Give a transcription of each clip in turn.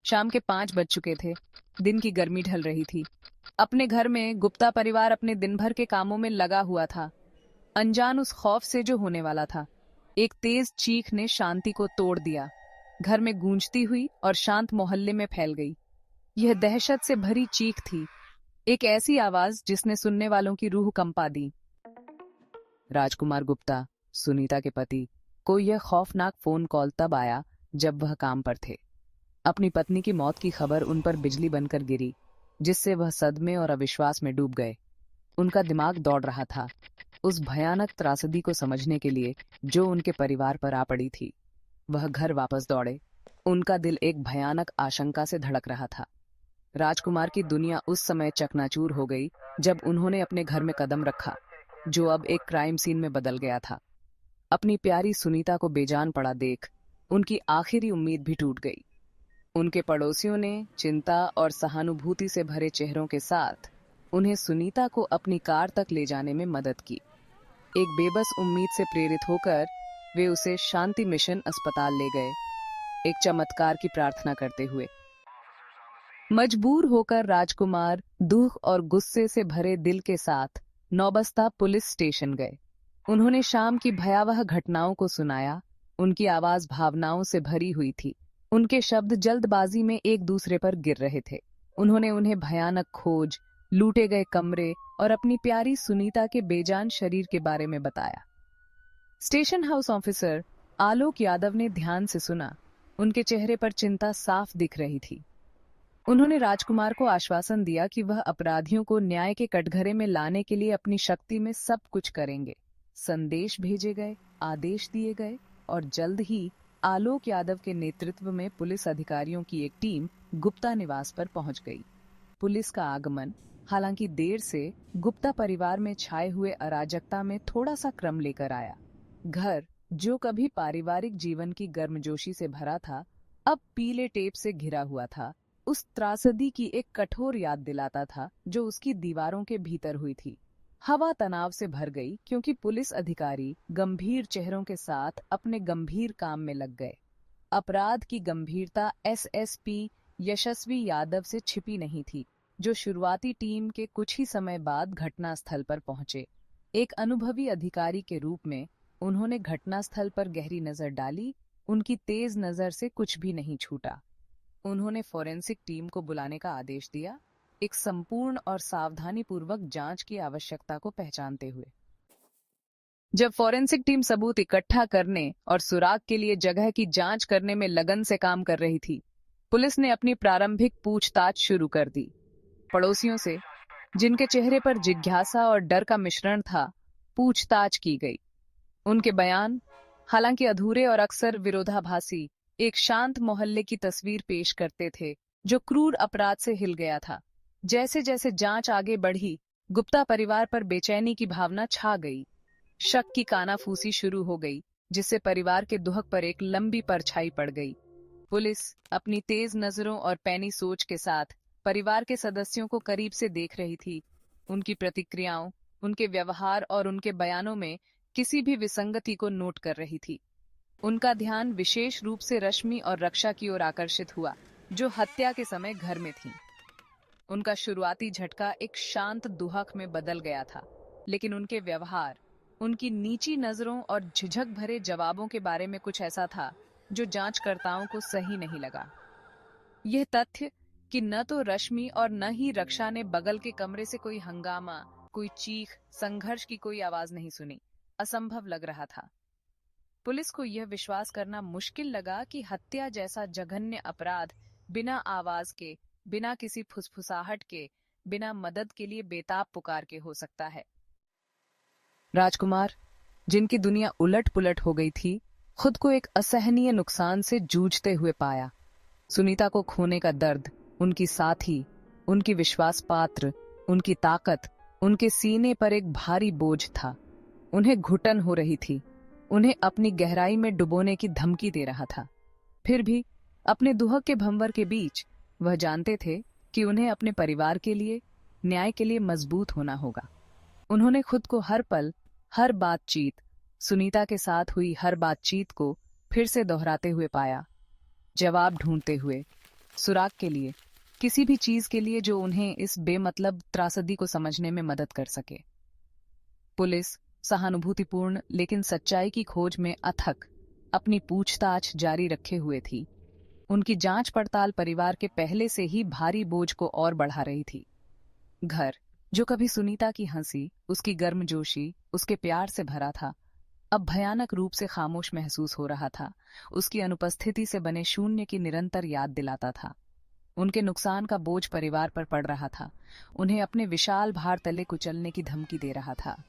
शाम के 5 बज चुके थे। दिन की गर्मी ढल रही थी। अपने घर में गुप्ता परिवार अपने दिन भर के कामों में लगा हुआ था, अनजान उस खौफ से जो होने वाला था। एक तेज चीख ने शांति को तोड़ दिया। घर में गूंजती हुई और शांत मोहल्ले में फैल गई। यह दहशत से भरी चीख थी, एक ऐसी आवाज जिसने सुनने वालों की रूह कंपा दी। राजकुमार गुप्ता, सुनीता के पति, को यह खौफनाक फोन कॉल तब आया जब वह काम पर थे। अपनी पत्नी की मौत की खबर उन पर बिजली बनकर गिरी, जिससे वह सदमे और अविश्वास में डूब गए। उनका दिमाग दौड़ रहा था उस भयानक त्रासदी को समझने के लिए जो उनके परिवार पर आ पड़ी थी। वह घर वापस दौड़े। उनका दिल एक भयानक आशंका से धड़क रहा था। राजकुमार की दुनिया उस समय चकनाचूर हो गई जब उन्होंने अपने घर में कदम रखा, जो अब एक क्राइम सीन में बदल गया था। अपनी प्यारी सुनीता को बेजान पड़ा देख उनकी आखिरी उम्मीद भी टूट गई। उनके पड़ोसियों ने चिंता और सहानुभूति से भरे चेहरों के साथ उन्हें सुनीता को अपनी कार तक ले जाने में मदद की। एक बेबस उम्मीद से प्रेरित होकर वे उसे शांति मिशन अस्पताल ले गए, एक चमत्कार की प्रार्थना करते हुए। मजबूर होकर राजकुमार दुख और गुस्से से भरे दिल के साथ नौबस्ता पुलिस स्टेशन गए। उन्होंने शाम की भयावह घटनाओं को सुनाया। उनकी आवाज भावनाओं से भरी हुई थी। उनके शब्द जल्दबाजी में एक दूसरे पर गिर रहे थे। उन्होंने उन्हें भयानक खोज, लूटे गए कमरे और अपनी प्यारी सुनीता के बेजान शरीर के बारे में बताया। स्टेशन हाउस ऑफिसर आलोक यादव ने ध्यान से सुना। उनके चेहरे पर चिंता साफ दिख रही थी। उन्होंने राजकुमार को आश्वासन दिया कि वह अपराधियों को न्याय के कटघरे में लाने के लिए अपनी शक्ति में सब कुछ करेंगे। संदेश भेजे गए, आदेश दिए गए और जल्द ही आलोक यादव के नेतृत्व में पुलिस अधिकारियों की एक टीम गुप्ता निवास पर पहुंच गई। पुलिस का आगमन, हालांकि देर से, गुप्ता परिवार में छाए हुए अराजकता में थोड़ा सा क्रम लेकर आया। घर, जो कभी पारिवारिक जीवन की गर्मजोशी से भरा था, अब पीले टेप से घिरा हुआ था। उस त्रासदी की एक कठोर याद दिलाता था जो उसकी दीवारों के भीतर हुई थी। हवा तनाव से भर गई क्योंकि पुलिस अधिकारी गंभीर चेहरों के साथ अपने गंभीर काम में लग गए। अपराध की गंभीरता एसएसपी यशस्वी यादव से छिपी नहीं थी, जो शुरुआती टीम के कुछ ही समय बाद घटनास्थल पर पहुंचे। एक अनुभवी अधिकारी के रूप में उन्होंने घटनास्थल पर गहरी नजर डाली। उनकी तेज नजर से कुछ भी नहीं छूटा। उन्होंने फोरेंसिक टीम को बुलाने का आदेश दिया, एक संपूर्ण और सावधानीपूर्वक जांच की आवश्यकता को पहचानते हुए। जब फोरेंसिक टीम सबूत इकट्ठा करने और सुराग के लिए जगह की जांच करने में लगन से काम कर रही थी, पुलिस ने अपनी प्रारंभिक पूछताछ शुरू कर दी। पड़ोसियों से, जिनके चेहरे पर जिज्ञासा और डर का मिश्रण था, पूछताछ की गई। उनके बयान, हालांकि अधूरे और अक्सर विरोधाभासी, एक शांत मोहल्ले की तस्वीर पेश करते थे जो क्रूर अपराध से हिल गया था। जैसे जैसे जांच आगे बढ़ी, गुप्ता परिवार पर बेचैनी की भावना छा गई। शक की कानाफूसी शुरू हो गई, जिससे परिवार के दुहक पर एक लंबी परछाई पड़ गई। पुलिस अपनी तेज नजरों और पैनी सोच के साथ परिवार के सदस्यों को करीब से देख रही थी। उनकी प्रतिक्रियाओं, उनके व्यवहार और उनके बयानों में किसी भी विसंगति को नोट कर रही थी। उनका ध्यान विशेष रूप से रश्मि और रक्षा की ओर आकर्षित हुआ, जो हत्या के समय घर में थीं। उनका शुरुआती झटका एक शांत दुहक में बदल गया था, लेकिन उनके व्यवहार, उनकी नीची नजरों और झिझक भरे जवाबों के बारे में कुछ ऐसा था जो जांचकर्ताओं को सही नहीं लगा। यह तथ्य कि न तो रश्मि और न ही रक्षा ने बगल के कमरे से कोई हंगामा, कोई चीख, संघर्ष की कोई आवाज नहीं सुनी, असंभव लग रहा था। पुलिस को यह विश्वास करना मुश्किल लगा कि हत्या जैसा जघन्य अपराध बिना आवाज के, बिना किसी फुसफुसाहट के, बिना मदद के लिए बेताब पुकार के हो सकता है। राजकुमार, जिनकी दुनिया उलट पुलट हो गई थी, खुद को एक असहनीय नुकसान से जूझते हुए पाया। सुनीता को खोने का दर्द, उनकी साथी, उनकी विश्वास पात्र, उनकी ताकत, उनके सीने पर एक भारी बोझ था। उन्हें घुटन हो रही थी, उन्हें अपनी गहराई में डुबोने की धमकी दे रहा था। फिर भी अपने दुहक के भंवर के बीच वह जानते थे कि उन्हें अपने परिवार के लिए, न्याय के लिए मजबूत होना होगा। उन्होंने खुद को हर पल, हर बातचीत, सुनीता के साथ हुई हर बातचीत को फिर से दोहराते हुए पाया, जवाब ढूंढते हुए, सुराग के लिए, किसी भी चीज के लिए जो उन्हें इस बेमतलब त्रासदी को समझने में मदद कर सके। पुलिस सहानुभूतिपूर्ण लेकिन सच्चाई की खोज में अथक अपनी पूछताछ जारी रखे हुए थी। उनकी जांच पड़ताल परिवार के पहले से ही भारी बोझ को और बढ़ा रही थी। घर, जो कभी सुनीता की हंसी, उसकी गर्मजोशी, उसके प्यार से भरा था, अब भयानक रूप से खामोश महसूस हो रहा था। उसकी अनुपस्थिति से बने शून्य की निरंतर याद दिलाता था। उनके नुकसान का बोझ परिवार पर पड़ रहा था, उन्हें अपने विशाल भार तले कुचलने की धमकी दे रहा था।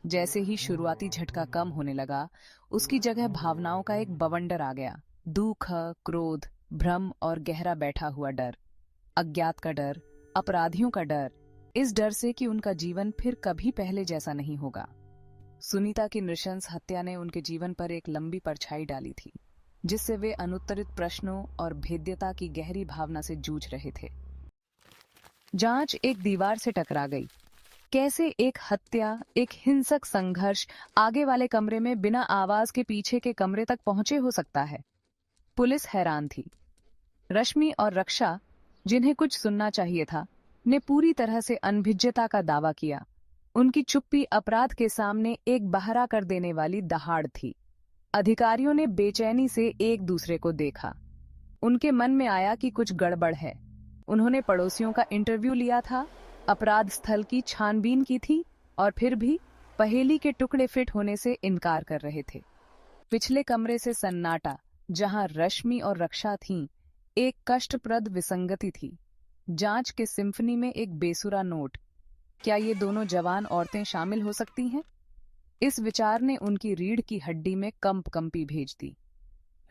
जैसे ही शुरुआती झटका कम होने लगा, उसकी जगह भावनाओं का एक बवंडर आ गया। दुख, क्रोध, भ्रम और गहरा बैठा हुआ डर। अज्ञात का डर, अपराधियों का डर, इस डर से कि उनका जीवन फिर कभी पहले जैसा नहीं होगा। सुनीता की नृशंस हत्या ने उनके जीवन पर एक लंबी परछाई डाली थी, जिससे वे अनुत्तरित प्रश्नों और भेद्यता की गहरी भावना से जूझ रहे थे। जांच एक दीवार से टकरा गई। कैसे एक हत्या, एक हिंसक संघर्ष आगे वाले कमरे में बिना आवाज के पीछे के कमरे तक पहुंचे हो सकता है? पुलिस हैरान थी। रश्मि और रक्षा, जिन्हें कुछ सुनना चाहिए था, ने पूरी तरह से अनभिज्ञता का दावा किया। उनकी चुप्पी अपराध के सामने एक बहरा कर देने वाली दहाड़ थी। अधिकारियों ने बेचैनी से एक दूसरे को देखा। उनके मन में आया कि कुछ गड़बड़ है। उन्होंने पड़ोसियों का इंटरव्यू लिया था, अपराध स्थल की छानबीन की थी, और फिर भी पहेली के टुकड़े फिट होने से इनकार कर रहे थे। पिछले कमरे से सन्नाटा, जहां रश्मि और रक्षा थीं, एक कष्टप्रद विसंगति थी। जांच के सिम्फनी में एक बेसुरा नोट, क्या ये दोनों जवान औरतें शामिल हो सकती हैं? इस विचार ने उनकी रीढ़ की हड्डी में कंपी भेज दी।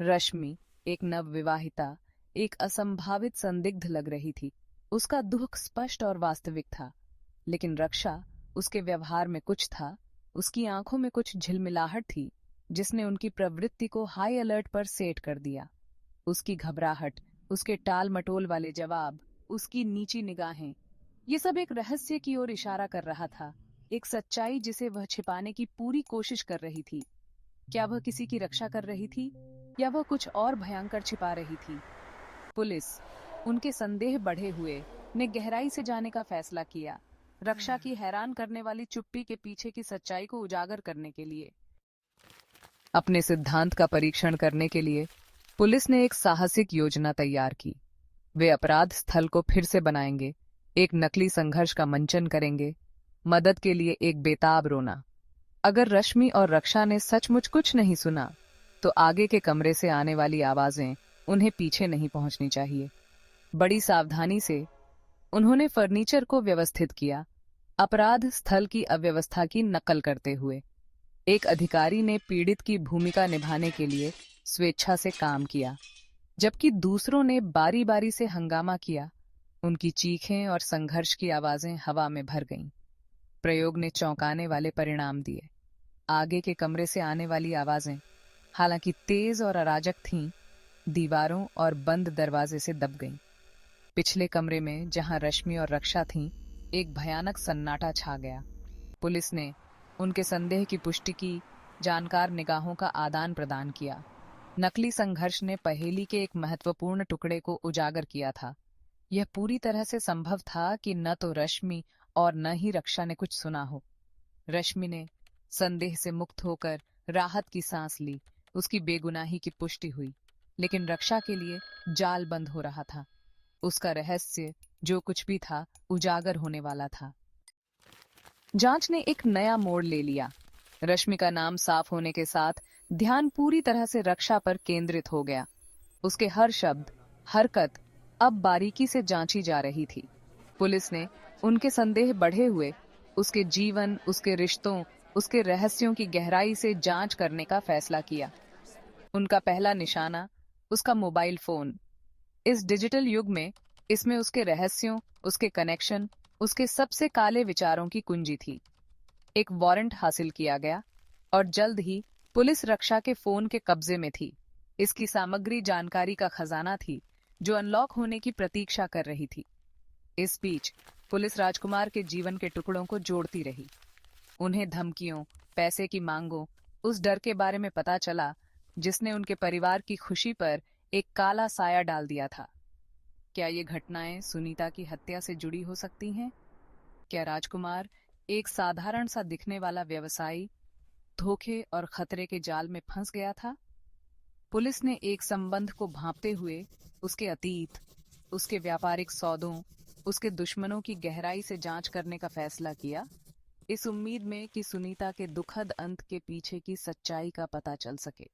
रश्मि, एक नवविवाहिता, एक असंभावित संदिग्ध लग रही थी। उसका दुख स्पष्ट और वास्तविक था। लेकिन रक्षा, उसके व्यवहार में कुछ था, उसकी आंखों में कुछ झिलमिलाहट थी, जिसने उनकी प्रवृत्ति को हाई अलर्ट पर सेट कर दिया। उसकी घबराहट, उसके टाल मटोल वाले जवाब, उसकी नीची निगाहें, ये सब एक रहस्य की ओर इशारा कर रहा था, एक सच्चाई जिसे वह छिपाने की पूरी कोशिश कर रही थी। क्या वह किसी की रक्षा कर रही थी, या वह कुछ और भयंकर छिपा रही थी? पुलिस, उनके संदेह बढ़े हुए, ने गहराई से जाने का फैसला किया, रक्षा की हैरान करने वाली चुप्पी के पीछे की सच्चाई को उजागर करने के लिए। अपने सिद्धांत का परीक्षण करने के लिए पुलिस ने एक साहसिक योजना तैयार की। वे अपराध स्थल को फिर से बनाएंगे, एक नकली संघर्ष का मंचन करेंगे, मदद के लिए एक बेताब रोना। अगर रश्मि और रक्षा ने सचमुच कुछ नहीं सुना, तो आगे के कमरे से आने वाली आवाजें उन्हें पीछे नहीं पहुंचनी चाहिए। बड़ी सावधानी से उन्होंने फर्नीचर को व्यवस्थित किया, अपराध स्थल की अव्यवस्था की नकल करते हुए। एक अधिकारी ने पीड़ित की भूमिका निभाने के लिए स्वेच्छा से काम किया, जबकि दूसरों ने बारी बारी से हंगामा किया। उनकी चीखें और संघर्ष की आवाजें हवा में भर गईं। प्रयोग ने चौंकाने वाले परिणाम दिए। आगे के कमरे से आने वाली आवाजें, हालांकि तेज और अराजक थीं, दीवारों और बंद दरवाजे से दब गईं। पिछले कमरे में, जहां रश्मि और रक्षा थीं, एक भयानक सन्नाटा छा गया। पुलिस ने उनके संदेह की पुष्टि की, जानकार निगाहों का आदान प्रदान किया। नकली संघर्ष ने पहेली के एक महत्वपूर्ण टुकड़े को उजागर किया था। यह पूरी तरह से संभव था कि न तो रश्मि और न ही रक्षा ने कुछ सुना हो। रश्मि ने संदेह से मुक्त होकर राहत की सांस ली, उसकी बेगुनाही की पुष्टि हुई। लेकिन रक्षा के लिए जाल बंद हो रहा था। उसका रहस्य, जो कुछ भी था, उजागर होने वाला था। जांच ने एक नया मोड़ ले लिया। रश्मि का नाम साफ होने के साथ ध्यान पूरी तरह से रक्षा पर केंद्रित हो गया। उसके हर शब्द, हरकत अब बारीकी से जांची जा रही थी। पुलिस ने उनके संदेह बढ़े हुए उसके जीवन, उसके रिश्तों, उसके रहस्यों की गहराई से जांच करने का फैसला किया। उनका पहला निशाना, उसका मोबाइल फोन। इस डिजिटल युग में इसमें उसके रहस्यों, उसके कनेक्शन, उसके सबसे काले विचारों की कुंजी थी। एक वारंट हासिल किया गया और जल्द ही पुलिस रक्षा के फोन के कब्जे में थी। इसकी सामग्री जानकारी का खजाना थी, जो अनलॉक होने की प्रतीक्षा कर रही थी। इस बीच पुलिस राजकुमार के जीवन के टुकड़ों को जोड़ती रही। उन्हें धमकियों, पैसे की मांगों, उस डर के बारे में पता चला जिसने उनके परिवार की खुशी पर एक काला साया डाल दिया था। क्या ये घटनाएं सुनीता की हत्या से जुड़ी हो सकती हैं? क्या राजकुमार, एक साधारण सा दिखने वाला व्यवसायी, धोखे और खतरे के जाल में फंस गया था? पुलिस ने एक संबंध को भांपते हुए उसके अतीत, उसके व्यापारिक सौदों, उसके दुश्मनों की गहराई से जांच करने का फैसला किया, इस उम्मीद में कि सुनीता के दुखद अंत के पीछे की सच्चाई का पता चल सके।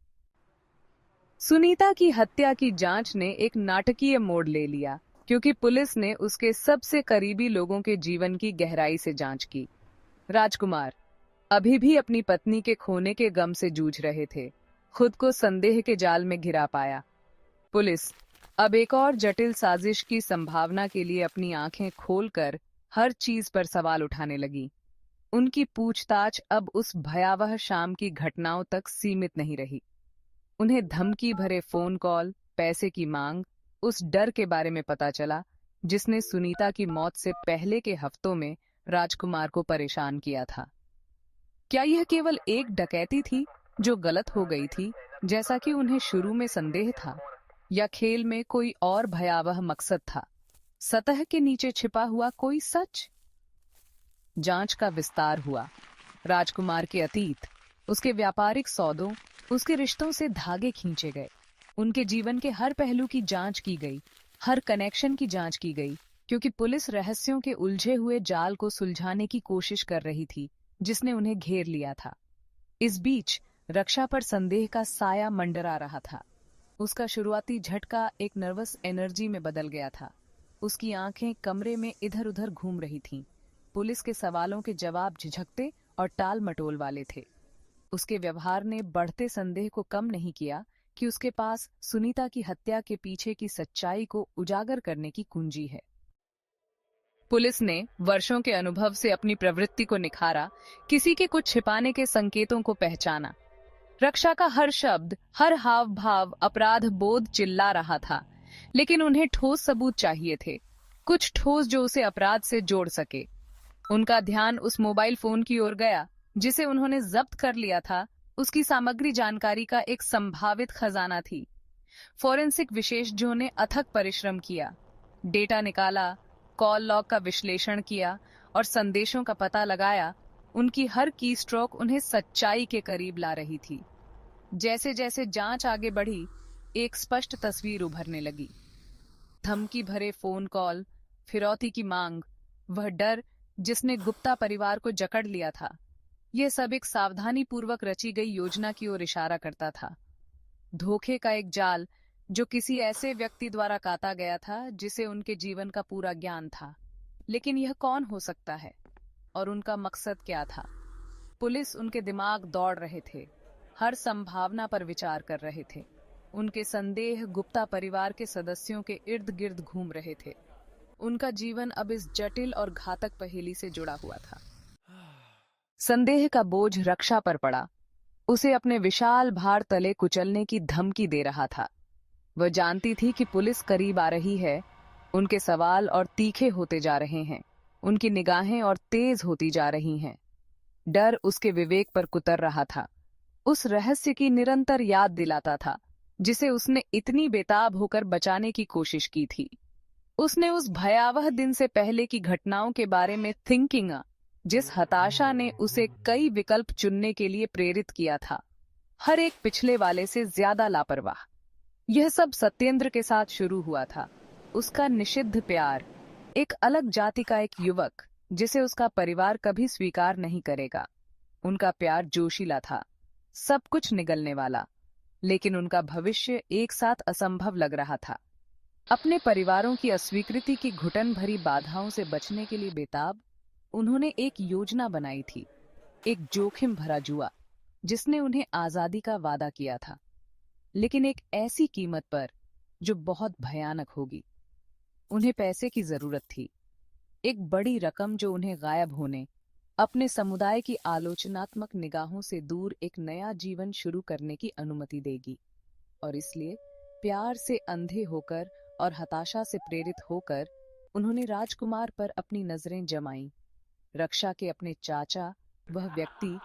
सुनीता की हत्या की जांच ने एक नाटकीय मोड़ ले लिया, क्योंकि पुलिस ने उसके सबसे करीबी लोगों के जीवन की गहराई से जांच की। राजकुमार अभी भी अपनी पत्नी के खोने के गम से जूझ रहे थे, खुद को संदेह के जाल में घिरा पाया। पुलिस अब एक और जटिल साजिश की संभावना के लिए अपनी आंखें खोलकर हर चीज पर सवाल उठाने लगी। उनकी पूछताछ अब उस भयावह शाम की घटनाओं तक सीमित नहीं रही। उन्हें धमकी भरे फोन कॉल, पैसे की मांग, उस डर के बारे में पता चला जिसने सुनीता की मौत से पहले के हफ्तों में राजकुमार को परेशान किया था। क्या यह केवल एक डकैती थी जो गलत हो गई थी, जैसा कि उन्हें शुरू में संदेह था, या खेल में कोई और भयावह मकसद था, सतह के नीचे छिपा हुआ कोई सच? जांच का विस्तार हुआ। राजकुमार के अतीत, उसके व्यापारिक सौदों, उसके रिश्तों से धागे खींचे गए। उनके जीवन के हर पहलू की जांच की गई, हर कनेक्शन की जांच की गई, क्योंकि पुलिस रहस्यों के उलझे हुए जाल को सुलझाने की कोशिश कर रही थी जिसने उन्हें घेर लिया था। इस बीच रक्षा पर संदेह का साया मंडरा रहा था। उसका शुरुआती झटका एक नर्वस एनर्जी में बदल गया था। उसकी आंखें कमरे में इधर उधर घूम रही थीं। पुलिस के सवालों के जवाब झिझकते और टाल मटोल वाले थे। उसके व्यवहार ने बढ़ते संदेह को कम नहीं किया कि उसके पास सुनीता की हत्या के पीछे की सच्चाई को उजागर करने की कुंजी है। पुलिस ने वर्षों के अनुभव से अपनी प्रवृत्ति को निखारा, किसी के कुछ छिपाने के संकेतों को पहचाना। रक्षा का हर शब्द, हर हाव भाव अपराध बोध चिल्ला रहा था, लेकिन उन्हें ठोस सबूत चाहिए थे, कुछ ठोस जो उसे अपराध से जोड़ सके। उनका ध्यान उस मोबाइल फोन की ओर गया जिसे उन्होंने जब्त कर लिया था। उसकी सामग्री जानकारी का एक संभावित खजाना थी। फोरेंसिक विशेषज्ञों ने अथक परिश्रम किया, डेटा निकाला, कॉल लॉग का विश्लेषण किया और संदेशों का पता लगाया। उनकी हर की स्ट्रोक उन्हें सच्चाई के करीब ला रही थी। जैसे जैसे जांच आगे बढ़ी, एक स्पष्ट तस्वीर उभरने लगी। धमकी भरे फोन कॉल, फिरौती की मांग, वह डर जिसने गुप्ता परिवार को जकड़ लिया था, यह सब एक सावधानी पूर्वक रची गई योजना की ओर इशारा करता था। धोखे का एक जाल जो किसी ऐसे व्यक्ति द्वारा काता गया था जिसे उनके जीवन का पूरा ज्ञान था। लेकिन यह कौन हो सकता है और उनका मकसद क्या था? पुलिस उनके दिमाग दौड़ रहे थे, हर संभावना पर विचार कर रहे थे। उनके संदेह गुप्ता परिवार के सदस्यों के इर्द गिर्द घूम रहे थे। उनका जीवन अब इस जटिल और घातक पहेली से जुड़ा हुआ था। संदेह का बोझ रक्षा पर पड़ा। उसे अपने विशाल भार तले कुचलने की धमकी दे रहा था। वह जानती थी कि पुलिस करीब आ रही है। उनके सवाल और तीखे होते जा रहे हैं, उनकी निगाहें और तेज होती जा रही हैं। डर उसके विवेक पर कुतर रहा था, उस रहस्य की निरंतर याद दिलाता था जिसे उसने इतनी बेताब होकर बचाने की कोशिश की थी। उसने उस भयावह दिन से पहले की घटनाओं के बारे में थिंकिंग, जिस हताशा ने उसे कई विकल्प चुनने के लिए प्रेरित किया था, हर एक पिछले वाले से ज्यादा लापरवाह। यह सब सत्येंद्र के साथ शुरू हुआ था। उसका निषिद्ध प्यार, एक अलग जाति का एक युवक जिसे उसका परिवार कभी स्वीकार नहीं करेगा। उनका प्यार जोशीला था, सब कुछ निगलने वाला, लेकिन उनका भविष्य एक साथ असंभव लग रहा था। अपने परिवारों की अस्वीकृति की घुटन भरी बाधाओं से बचने के लिए बेताब, उन्होंने एक योजना बनाई थी, एक जोखिम भरा जुआ जिसने उन्हें आजादी का वादा किया था, लेकिन एक ऐसी कीमत पर जो बहुत भयानक होगी। उन्हें पैसे की जरूरत थी, एक बड़ी रकम जो उन्हें गायब होने, अपने समुदाय की आलोचनात्मक निगाहों से दूर एक नया जीवन शुरू करने की अनुमति देगी। और इसलिए प्यार से अंधे होकर और हताशा से प्रेरित होकर उन्होंने राजकुमार पर अपनी नजरें जमाईं। रक्षा के अपने चाचा, वह व्यक्ति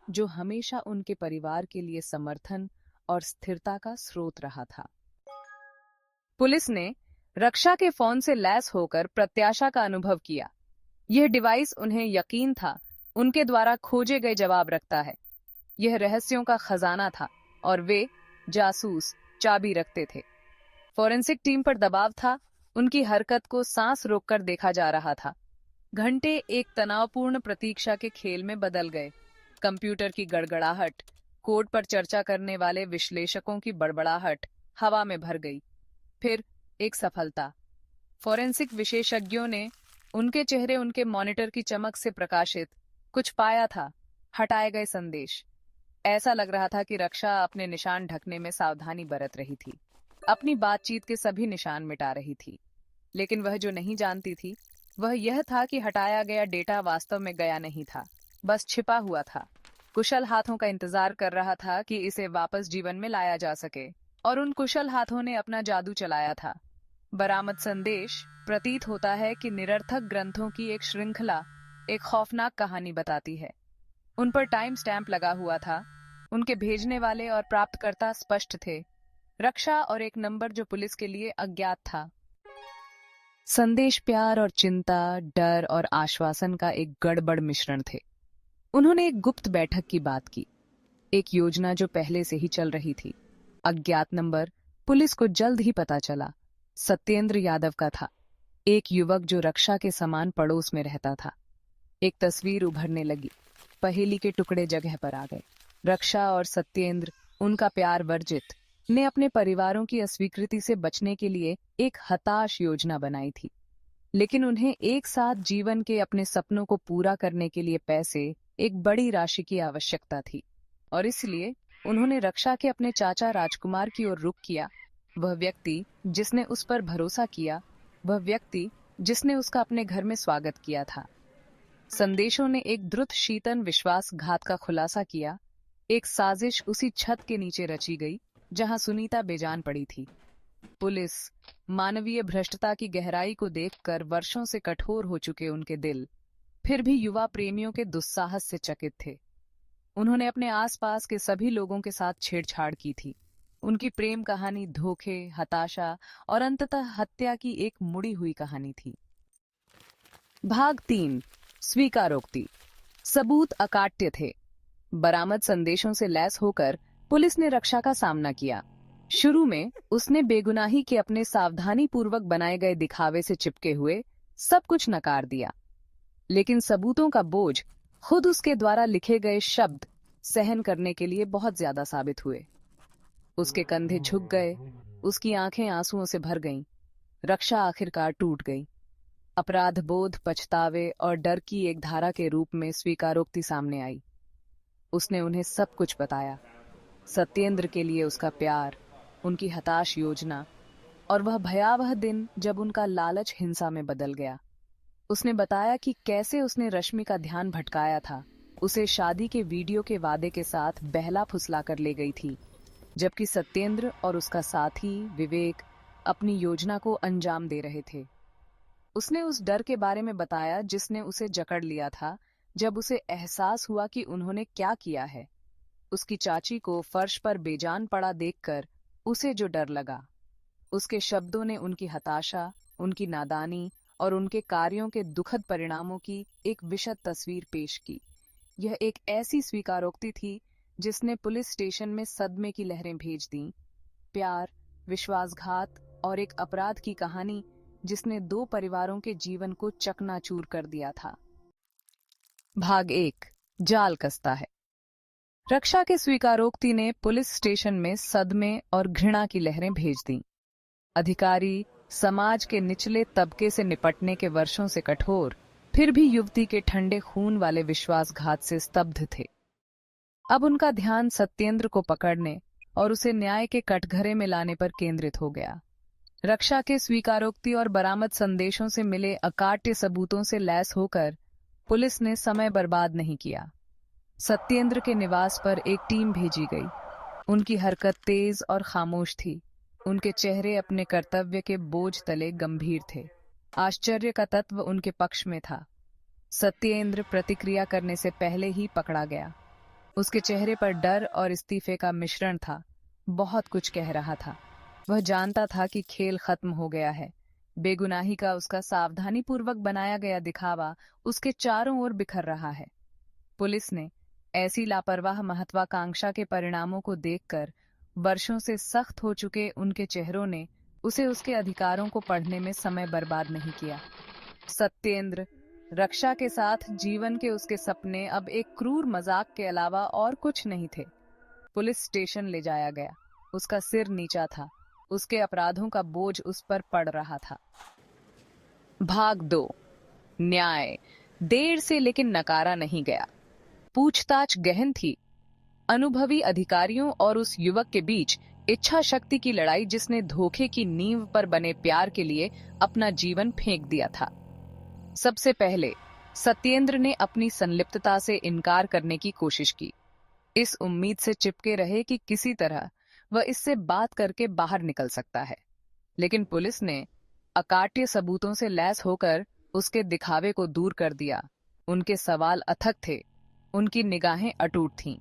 जो हमेशा उनके परिवार के लिए समर्थन और स्थिरता का स्रोत रहा था। पुलिस ने रक्षा के फोन से लैस होकर प्रत्याशा का अनुभव किया। यह डिवाइस उन्हें यकीन था उनके द्वारा खोजे गए जवाब रखता है। यह रहस्यों का खजाना था और वे जासूस चाबी रखते थे। फॉरेंसिक टीम पर दबाव था, उनकी हरकत को सांस रोककर देखा जा रहा था। घंटे एक तनावपूर्ण प्रतीक्षा के खेल में बदल गए। कंप्यूटर की गड़गड़ाहट, कोड पर चर्चा करने वाले विश्लेषकों की बड़बड़ाहट हवा में भर गई। फिर एक सफलता। फॉरेंसिक विशेषज्ञों ने उनके चेहरे उनके मॉनिटर की चमक से प्रकाशित कुछ पाया था। हटाए गए संदेश। ऐसा लग रहा था कि रक्षा अपने निशान ढकने में सावधानी बरत रही थी, अपनी बातचीत के सभी निशान मिटा रही थी। लेकिन वह जो नहीं जानती थी वह यह था कि हटाया गया डेटा वास्तव में गया नहीं था, बस छिपा हुआ था। कुशल हाथों का इंतजार कर रहा था कि इसे वापस जीवन में लाया जा सके, और उन कुशल हाथों ने अपना जादू चलाया था। बरामद संदेश प्रतीत होता है कि निरर्थक ग्रंथों की एक श्रृंखला एक खौफनाक कहानी बताती है। उन पर टाइम स्टैंप लगा हुआ था। उनके भेजने वाले और प्राप्तकर्ता स्पष्ट थे, रक्षा और एक नंबर जो पुलिस के लिए अज्ञात था। संदेश प्यार और चिंता, डर और आश्वासन का एक गड़बड़ मिश्रण थे। उन्होंने एक गुप्त बैठक की बात की, एक योजना जो पहले से ही चल रही थी। अज्ञात नंबर पुलिस को जल्द ही पता चला, सत्येंद्र यादव का था, एक युवक जो रक्षा के समान पड़ोस में रहता था। एक तस्वीर उभरने लगी, पहेली के टुकड़े जगह पर आ गए। रक्षा और सत्येंद्र, उनका प्यार वर्जित, ने अपने परिवारों की अस्वीकृति से बचने के लिए एक हताश योजना बनाई थी। लेकिन उन्हें एक साथ जीवन के अपने सपनों को पूरा करने के लिए पैसे, एक बड़ी राशि की आवश्यकता थी, और इसलिए उन्होंने रक्षा के अपने चाचा राजकुमार की ओर रुख किया। वह व्यक्ति जिसने उस पर भरोसा किया, वह व्यक्ति जिसने उसका अपने घर में स्वागत किया था। संदेशों ने एक द्रुत शीतन विश्वासघात का खुलासा किया। एक साजिश उसी छत के नीचे रची गई जहां सुनीता बेजान पड़ी थी। पुलिस, मानवीय भ्रष्टता की गहराई को देखकर वर्षों से कठोर हो चुके उनके दिल, फिर भी युवा प्रेमियों के दुस्साहस से चकित थे। उन्होंने अपने आसपास के सभी लोगों के साथ छेड़छाड़ की थी। उनकी प्रेम कहानी धोखे, हताशा और अंततः हत्या की एक मुड़ी हुई कहानी थी। भाग 3, स्वीकारोक्ति। सबूत अकाट्य थे। बरामद संदेशों से लैस होकर पुलिस ने रक्षा का सामना किया। शुरू में उसने बेगुनाही के अपने सावधानी पूर्वक बनाए गए दिखावे से चिपके हुए सब कुछ नकार दिया। लेकिन सबूतों का बोझ, खुद उसके द्वारा लिखे गए शब्द सहन करने के लिए बहुत ज्यादा साबित हुए। उसके कंधे झुक गए, उसकी आंखें आंसुओं से भर गईं। रक्षा आखिरकार टूट गई। अपराध बोध, पछतावे और डर की एक धारा के रूप में स्वीकारोक्ति सामने आई। उसने उन्हें सब कुछ बताया, सत्येंद्र के लिए उसका प्यार, उनकी हताश योजना, और वह भयावह दिन जब उनका लालच हिंसा में बदल गया। उसने बताया कि कैसे उसने रश्मि का ध्यान भटकाया था, उसे शादी के वीडियो के वादे के साथ बहला फुसला कर ले गई थी, जबकि सत्येंद्र और उसका साथी विवेक अपनी योजना को अंजाम दे रहे थे। उसने उस डर के बारे में बताया जिसने उसे जकड़ लिया था जब उसे एहसास हुआ कि उन्होंने क्या किया है। उसकी चाची को फर्श पर बेजान पड़ा देखकर उसे जो डर लगा। उसके शब्दों ने उनकी हताशा, उनकी नादानी और उनके कार्यों के दुखद परिणामों की एक विशद तस्वीर पेश की। यह एक ऐसी स्वीकारोक्ति थी जिसने पुलिस स्टेशन में सदमे की लहरें भेज दीं। प्यार, विश्वासघात और एक अपराध की कहानी जिसने 2 परिवारों के जीवन को चकनाचूर कर दिया था। भाग 1, जाल कसता है। रक्षा के स्वीकारोक्ति ने पुलिस स्टेशन में सदमे और घृणा की लहरें भेज दीं। अधिकारी समाज के निचले तबके से निपटने के वर्षों से कठोर, फिर भी युवती के ठंडे खून वाले विश्वासघात से स्तब्ध थे। अब उनका ध्यान सत्येंद्र को पकड़ने और उसे न्याय के कटघरे में लाने पर केंद्रित हो गया। रक्षा के स्वीकारोक्ति और बरामद संदेशों से मिले अकाट्य सबूतों से लैस होकर पुलिस ने समय बर्बाद नहीं किया। सत्येंद्र के निवास पर एक टीम भेजी गई। उनकी हरकत तेज और खामोश थी। उनके चेहरे अपने कर्तव्य के बोझ तले गंभीर थे। आश्चर्य का तत्व उनके पक्ष में था। सत्येंद्र प्रतिक्रिया करने से पहले ही पकड़ा गया। उसके चेहरे पर डर और इस्तीफे का मिश्रण था। बहुत कुछ कह रहा था। वह जानता था कि खेल खत्म हो गया है, बेगुनाही का उसका सावधानीपूर्वक बनाया गया दिखावा उसके चारों ओर बिखर रहा है। पुलिस ने ऐसी लापरवाह महत्वाकांक्षा के परिणामों को देखकर वर्षों से सख्त हो चुके उनके चेहरों ने उसे उसके अधिकारों को पढ़ने में समय बर्बाद नहीं किया। सत्येंद्र रक्षा के साथ जीवन के उसके सपने अब एक क्रूर मजाक के अलावा और कुछ नहीं थे। पुलिस स्टेशन ले जाया गया। उसका सिर नीचा था। उसके अपराधों का बोझ उस पर पड़ रहा था। भाग 2। न्याय देर से लेकिन नकारा नहीं गया। पूछताछ गहन थी। अनुभवी अधिकारियों और उस युवक के बीच इच्छा शक्ति की लड़ाई जिसने धोखे की नींव पर बने प्यार के लिए अपना जीवन फेंक दिया था। सबसे पहले सत्येंद्र ने अपनी संलिप्तता से इनकार करने की कोशिश की, इस उम्मीद से चिपके रहे कि किसी तरह वह इससे बात करके बाहर निकल सकता है। लेकिन पुलिस ने अकाट्य सबूतों से लैस होकर उसके दिखावे को दूर कर दिया। उनके सवाल अथक थे, उनकी निगाहें अटूट थीं।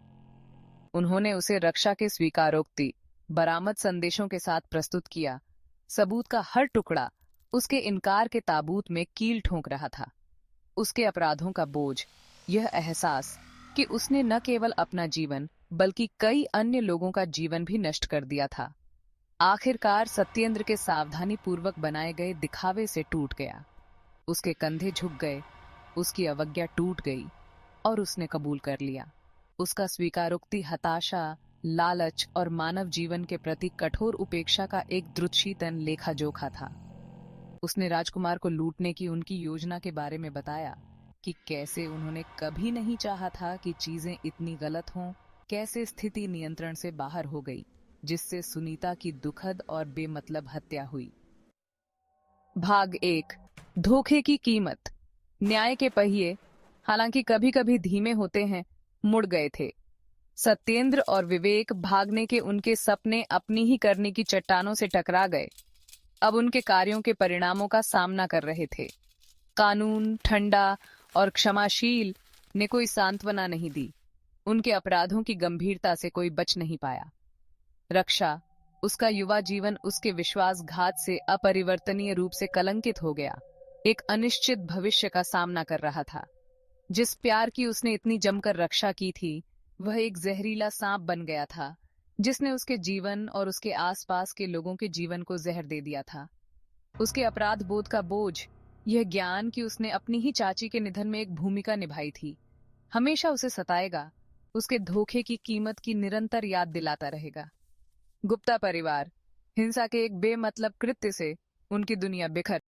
उन्होंने उसे रक्षा के स्वीकारोक्ति बरामद संदेशों के साथ प्रस्तुत किया। सबूत का हर टुकड़ा उसके इनकार के ताबूत में कील ठोंक रहा था। उसके अपराधों का बोझ, यह एहसास कि उसने न केवल अपना जीवन बल्कि कई अन्य लोगों का जीवन भी नष्ट कर दिया था, आखिरकार सत्येंद्र के सावधानी पूर्वक बनाए गए दिखावे से टूट गया। उसके कंधे झुक गए, उसकी अवज्ञा टूट गई और उसने कबूल कर लिया। उसका स्वीकारोक्ति हताशा, लालच और मानव जीवन के प्रति कठोर उपेक्षा का एक द्रुतशीतन लेखा जोखा था। उसने राजकुमार को लूटने की उनकी योजना के बारे में बताया कि कैसे उन्होंने कभी नहीं चाहा था कि चीजें इतनी गलत हों, कैसे स्थिति नियंत्रण से बाहर हो गई, जिससे सुनीता की दुखद और बेमतलब हत्या हुई। भाग 1। धोखे की कीमत। न्याय के पहिए, हालांकि कभी कभी धीमे होते हैं, मुड़ गए थे। सत्येंद्र और विवेक भागने के उनके सपने अपनी ही करने की चट्टानों से टकरा गए। अब उनके कार्यों के परिणामों का सामना कर रहे थे। कानून ठंडा और क्षमाशील ने कोई सांत्वना नहीं दी। उनके अपराधों की गंभीरता से कोई बच नहीं पाया। रक्षा, उसका युवा जीवन उसके विश्वासघात से अपरिवर्तनीय रूप से कलंकित हो गया। एक अनिश्चित भविष्य का सामना कर रहा था। जिस प्यार की उसने इतनी जमकर रक्षा की थी, वह एक जहरीला सांप बन गया था, जिसने उसके जीवन और उसके आसपास के लोगों के जीवन को जहर दे दिया था। उसके अपराध बोध का बोझ, यह ज्ञान कि उसने अपनी ही चाची के निधन में एक भूमिका निभाई थी, हमेशा उसे सताएगा। उसके धोखे की कीमत की निरंतर याद दिलाता रहेगा। गुप्ता परिवार, हिंसा के एक बेमतलब कृत्य से उनकी दुनिया बिखर